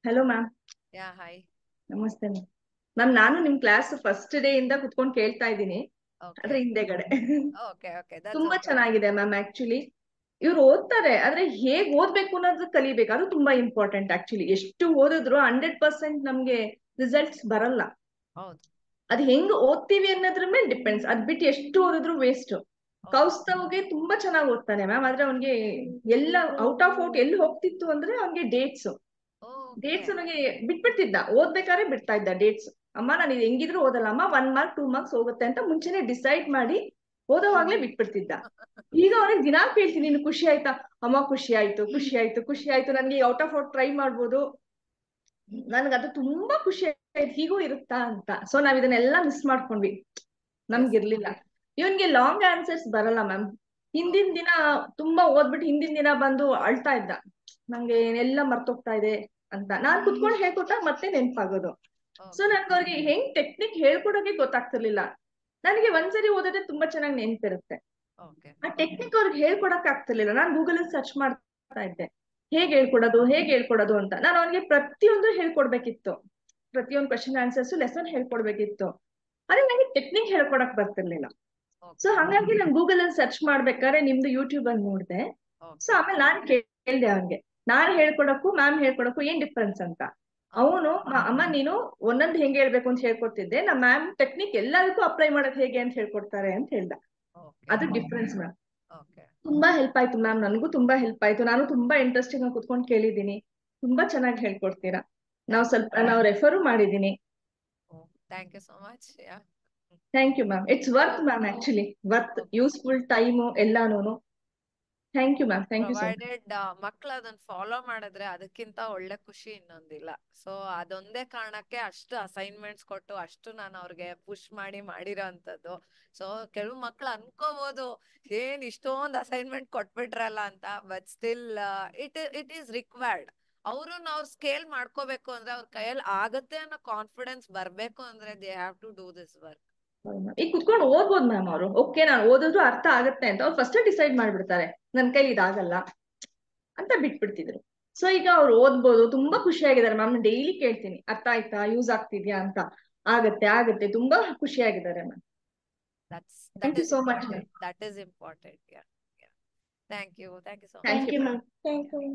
Hello ma'am. Yeah hi. ನಮಸ್ತೆ ma'am. Ma'am ನಾನು ನಿಮ್ ಕ್ಲಾಸ್ ಫಸ್ಟ್ ಡೇ ಇಂದ ಕುತ್ಕೊಂಡು ಕೇಳ್ತಾ ಇದ್ದೀನಿ. ಓಕೆ ಅದ್ರ ಹಿಂದೆಗಡೆ ಓಕೆ ಓಕೆ ದಟ್ಸ್ ತುಂಬಾ ಓಕೆ. ಚೆನ್ನಾಗಿದೆ ಮ್ಯಾಮ್. ಆಕ್ಚುಲಿ ಇವ್ರು ಓದ್ತಾರೆ, ಆದ್ರೆ ಹೇಗ್ ಓದ್ಬೇಕು ಅನ್ನೋದು ಕಲಿಬೇಕು. ಅದು ತುಂಬಾ ಇಂಪಾರ್ಟೆಂಟ್. ಆಕ್ಚುಲಿ ಎಷ್ಟು ಓದಿದ್ರು 100% ನಮ್ಗೆ ರಿಸಲ್ಟ್ಸ್ ಬರಲ್ಲ. ಹೌದು. ಅದ್ ಹೆಂಗ್ ಓದ್ತೀವಿ ಅನ್ನೋದ್ರ ಮೇಲೆ ಡಿಪೆಂಡ್ಸ್. ಅದ್ ಬಿಟ್ಟು ಎಷ್ಟು ಓದಿದ್ರು ವೇಸ್ಟ್. ಕೌಸ್ತವ್ಗೆ ತುಂಬಾ ಚೆನ್ನಾಗಿ ಓದ್ತಾನೆ ಮ್ಯಾಮ್. ಆದ್ರೆ ಅವ್ನಿಗೆ ಎಲ್ಲ ಔಟ್ ಆಫ್ ಔಟ್ ಎಲ್ಲಿ ಹೋಗ್ತಿತ್ತು ಅಂದ್ರೆ ಅವ್ನಿಗೆ ಡೇಟ್ಸ್ ಓಕೆ ಡೇಟ್ಸ್ ನನಗೆ ಬಿಟ್ಬಿಡ್ತಿದ್ದ. ಓದ್ಬೇಕಾದ್ರೆ ಬಿಡ್ತಾ ಇದ್ದ ಡೇಟ್ಸ್. ಅಮ್ಮ ನಾನು ಇದು ಹೆಂಗಿದ್ರು ಓದಲ್ಲ ಅಮ್ಮ, 1 ಮಾರ್ಕ್ 2 ಮಾರ್ಕ್ಸ್ ಹೋಗುತ್ತೆ ಅಂತ ಮುಂಚೆನೆ ಡಿಸೈಡ್ ಮಾಡಿ ಓದೋವಾಗ್ಲೇ ಬಿಟ್ಬಿಡ್ತಿದ್ದ. ಈಗ ಅವ್ರಿಗೆ ದಿನಾ ಕೇಳ್ತೀನಿ, ನೀನು ಖುಷಿ ಆಯ್ತಾ? ಅಮ್ಮ ಖುಷಿ ಆಯ್ತು, ಖುಷಿ ಆಯ್ತು, ಖುಷಿ ಆಯ್ತು. ನನ್ಗೆ ಔಟ್ ಆಫ್ ಔಟ್ ಟ್ರೈ ಮಾಡ್ಬೋದು, ನನ್ಗದು ತುಂಬಾ ಖುಷಿ ಆಯ್ತು, ಹೀಗೂ ಇರುತ್ತಾ ಅಂತ. ಸೊ ನಾವ್ ಇದನ್ನೆಲ್ಲ ಮಿಸ್ ಮಾಡ್ಕೊಂಡ್ವಿ, ನಮ್ಗಿರ್ಲಿಲ್ಲ. ಇವನ್ಗೆ ಲಾಂಗ್ ಆನ್ಸರ್ಸ್ ಬರಲ್ಲ ಮ್ಯಾಮ್. ಹಿಂದಿನ ದಿನ ತುಂಬಾ ಓದ್ಬಿಟ್ಟು ಹಿಂದಿನ ದಿನ ಬಂದು ಅಳ್ತಾ ಇದ್ದ, ನಂಗೆ ಎಲ್ಲ ಮರ್ತೋಗ್ತಾ ಇದೆ ಅಂತ. ನಾನ್ ಕುತ್ಕೊಂಡು ಹೇಳ್ಕೊಟ್ಟಾಗ ಮತ್ತೆ ನೆನ್ಪಾಗೋದು. ಸೊ ನನ್ಗೆ ಅವ್ರಿಗೆ ಹೆಂಗ್ ಟೆಕ್ನಿಕ್ ಹೇಳ್ಕೊಡೋಕೆ ಗೊತ್ತಾಗ್ತಿರ್ಲಿಲ್ಲ. ನನಗೆ ಒಂದ್ಸರಿ ಓದಿದ್ರೆ ತುಂಬಾ ಚೆನ್ನಾಗಿ ನೆನ್ಪಿರುತ್ತೆ. ಆ ಟೆಕ್ನಿಕ್ ಅವ್ರಿಗೆ ಹೇಳ್ಕೊಡಕ್ ಆಗ್ತಿರ್ಲಿಲ್ಲ. ನಾನ್ ಗೂಗಲ್ ಅಲ್ಲಿ ಸರ್ಚ್ ಮಾಡ್ತಾ ಇದ್ದೆ, ಹೇಗ್ ಹೇಳ್ಕೊಡೋದು ಅಂತ. ನಾನು ಅವ್ನಿಗೆ ಪ್ರತಿಯೊಂದು ಹೇಳ್ಕೊಡ್ಬೇಕಿತ್ತು, ಪ್ರತಿಯೊಂದು ಕ್ವಶನ್ ಆನ್ಸರ್ಸ್ ಲೆಸನ್ ಹೇಳ್ಕೊಡ್ಬೇಕಿತ್ತು. ಆದ್ರೆ ನನಗೆ ಟೆಕ್ನಿಕ್ ಹೇಳ್ಕೊಡಕ್ ಬರ್ತಿರ್ಲಿಲ್ಲ. ಸೊ ಹಾಗಾಗಿ ನಾನು ಗೂಗಲ್ ಅಲ್ಲಿ ಸರ್ಚ್ ಮಾಡ್ಬೇಕಾದ್ರೆ ನಿಮ್ದು ಯೂಟ್ಯೂಬ್ ಅಲ್ಲಿ ನೋಡಿದೆ. ಸೊ ಆಮೇಲೆ ನಾನ್ ಕೇಳ್ದೆ ಅವನ್ಗೆ, ನಾನ್ ಹೇಳ್ಕೊಡಕ್ಕೂ ಮ್ಯಾಮ್ ಹೇಳ್ಕೊಡಕ್ಕೂ ಏನ್ ಡಿಫ್ರೆನ್ಸ್ ಅಂತ. ಅವನು, ಅಮ್ಮ ನೀನು ಒಂದೊಂದು ಹೆಂಗೆ ಹೇಳ್ಬೇಕು ಅಂತ ಹೇಳ್ಕೊಡ್ತಿದ್ದೆ, ನಮ್ಮ ಮ್ಯಾಮ್ ಟೆಕ್ನಿಕ್ ಎಲ್ಲದಕ್ಕೂ ಅಪ್ಲೈ ಮಾಡಕ್ ಹೇಗೆ ಅಂತ ಹೇಳ್ಕೊಡ್ತಾರೆ ಅಂತ ಹೇಳ್ದ. ಅದು ಡಿಫ್ರೆನ್ಸ್ ಮ್ಯಾಮ್. ತುಂಬಾ ಹೆಲ್ಪ್ ಆಯ್ತು ಮ್ಯಾಮ್. ನನಗೂ ತುಂಬಾ ಹೆಲ್ಪ್ ಆಯ್ತು. ನಾನು ತುಂಬಾ ಇಂಟ್ರೆಸ್ಟಿಂಗ್ ಆಗಿ ಕುತ್ಕೊಂಡು ಕೇಳಿದ್ದೀನಿ. ತುಂಬಾ ಚೆನ್ನಾಗಿ ಹೇಳ್ಕೊಡ್ತೀರಾ. ನಾವು ರೆಫರು ಮಾಡಿದೀನಿ. Thank you so much. Thank you ma'am. It's worth ma'am. Actually worth, useful time ಎಲ್ಲಾನು. Thank you ma'am. Thank you so much. Provided ಮಕ್ಳು ಅದನ್ನ ಫಾಲೋ ಮಾಡಿದ್ರೆ ಅದಕ್ಕಿಂತ ಒಳ್ಳೆ ಖುಷಿ ಇನ್ನೊಂದಿಲ್ಲ. ಸೊ ಅದೊಂದೇ ಕಾರಣಕ್ಕೆ ಅಷ್ಟು ಅಸೈನ್ಮೆಂಟ್ಸ್ ಕೊಟ್ಟು ಅಷ್ಟು ನಾನು ಅವ್ರಿಗೆ ಪುಷ್ ಮಾಡಿರೋ ಅಂತದ್ದು. ಸೊ ಕೆಲವು ಮಕ್ಳು ಅನ್ಕೋಬಹುದು ಏನ್ ಇಷ್ಟೊಂದು ಅಸೈನ್ಮೆಂಟ್ ಕೊಟ್ಬಿಟ್ರಲ್ಲ ಅಂತ, but still it is required. ಅವ್ರನ್ನ ಅವ್ರ ಸ್ಕೇಲ್ ಮಾಡ್ಕೋಬೇಕು ಅಂದ್ರೆ ಅವ್ರ ಕೈಯಲ್ಲಿ ಆಗತ್ತೆ ಅನ್ನೋ ಕಾನ್ಫಿಡೆನ್ಸ್ ಬರ್ಬೇಕು ಅಂದ್ರೆ they have to do this work. ಈಗ ಕುತ್ಕೊಂಡು ಓದ್ಬೋದು ಮ್ಯಾಮ್. ಅವರು ಓಕೆ ನಾನು ಓದಿದ್ರು ಅರ್ಥ ಆಗತ್ತೆ ಅಂತ ಅವ್ರು ಫಸ್ಟ್ ಡಿಸೈಡ್ ಮಾಡ್ಬಿಡ್ತಾರೆ, ನನ್ ಕೈಲಿ ಇದಾಗಲ್ಲ ಅಂತ ಬಿಟ್ಬಿಡ್ತಿದ್ರು. ಸೊ ಈಗ ಅವ್ರು ಓದ್ಬೋದು, ತುಂಬಾ ಖುಷಿಯಾಗಿದ್ದಾರೆ ಮ್ಯಾಮ್. ಡೈಲಿ ಕೇಳ್ತೀನಿ, ಅರ್ಥ ಆಯ್ತಾ, ಯೂಸ್ ಆಗ್ತಿದ್ಯಾ ಅಂತ. ಆಗತ್ತೆ ಆಗತ್ತೆ, ತುಂಬಾ ಖುಷಿಯಾಗಿದ್ದಾರೆ ma'am. Thank you so much ma'am. That is important. Yeah. Thank you so much. Thank you ma'am. Thank you.